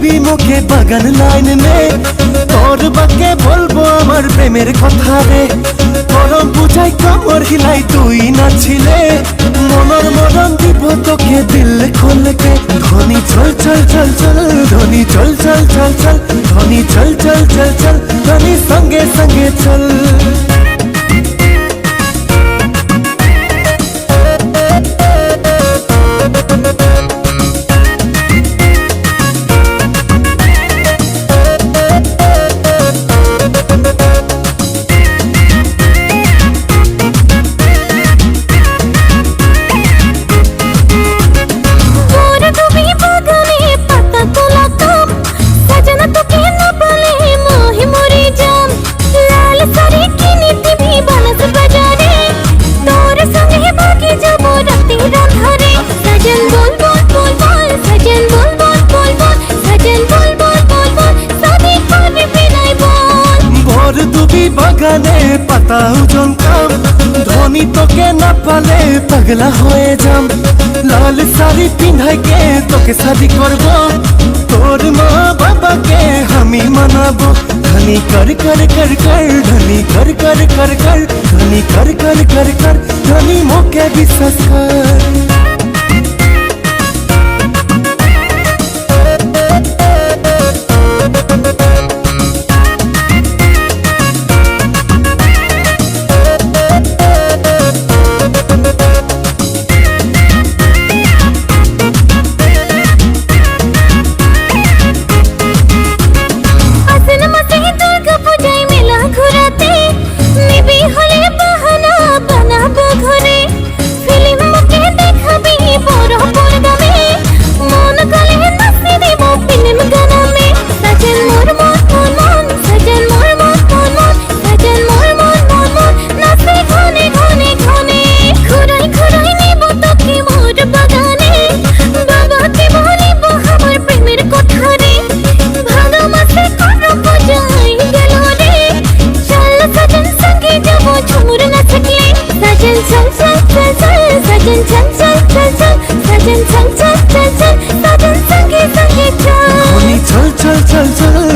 দিবি মুখে বাগান লাইন में তোর বাকে বলবো আমার প্রেমের কথা রে গরম বুঝাই কামর হিলাই তুই নাছিলে মনর মরণ দিব তোকে দিল খুলকে ধনী চল চল চল চল ধনী চল চল চল চল ধনী চল চল চল চল ধনী সঙ্গে সঙ্গে চল বাগানে পাতা উজনতাম ধনী তোকে না পালে পাগলা হয়ে যাম লাল শাড়ি পিন্ধাইকে তোকে শাদি করব তোর মা বাবাকে আমি মানাবো ধনী কর কর কর কর ধনী কর কর কর কর ধনী কর কর কর কর ধনী মোকে বিশ্বাস কর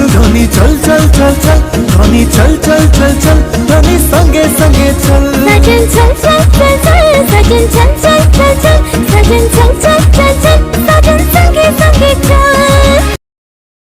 धनी चल चल चल चल धनी चल चल चल चल धनी संगे संगे चल सजन चल चल चल चल सजन चल चल चल चल सजन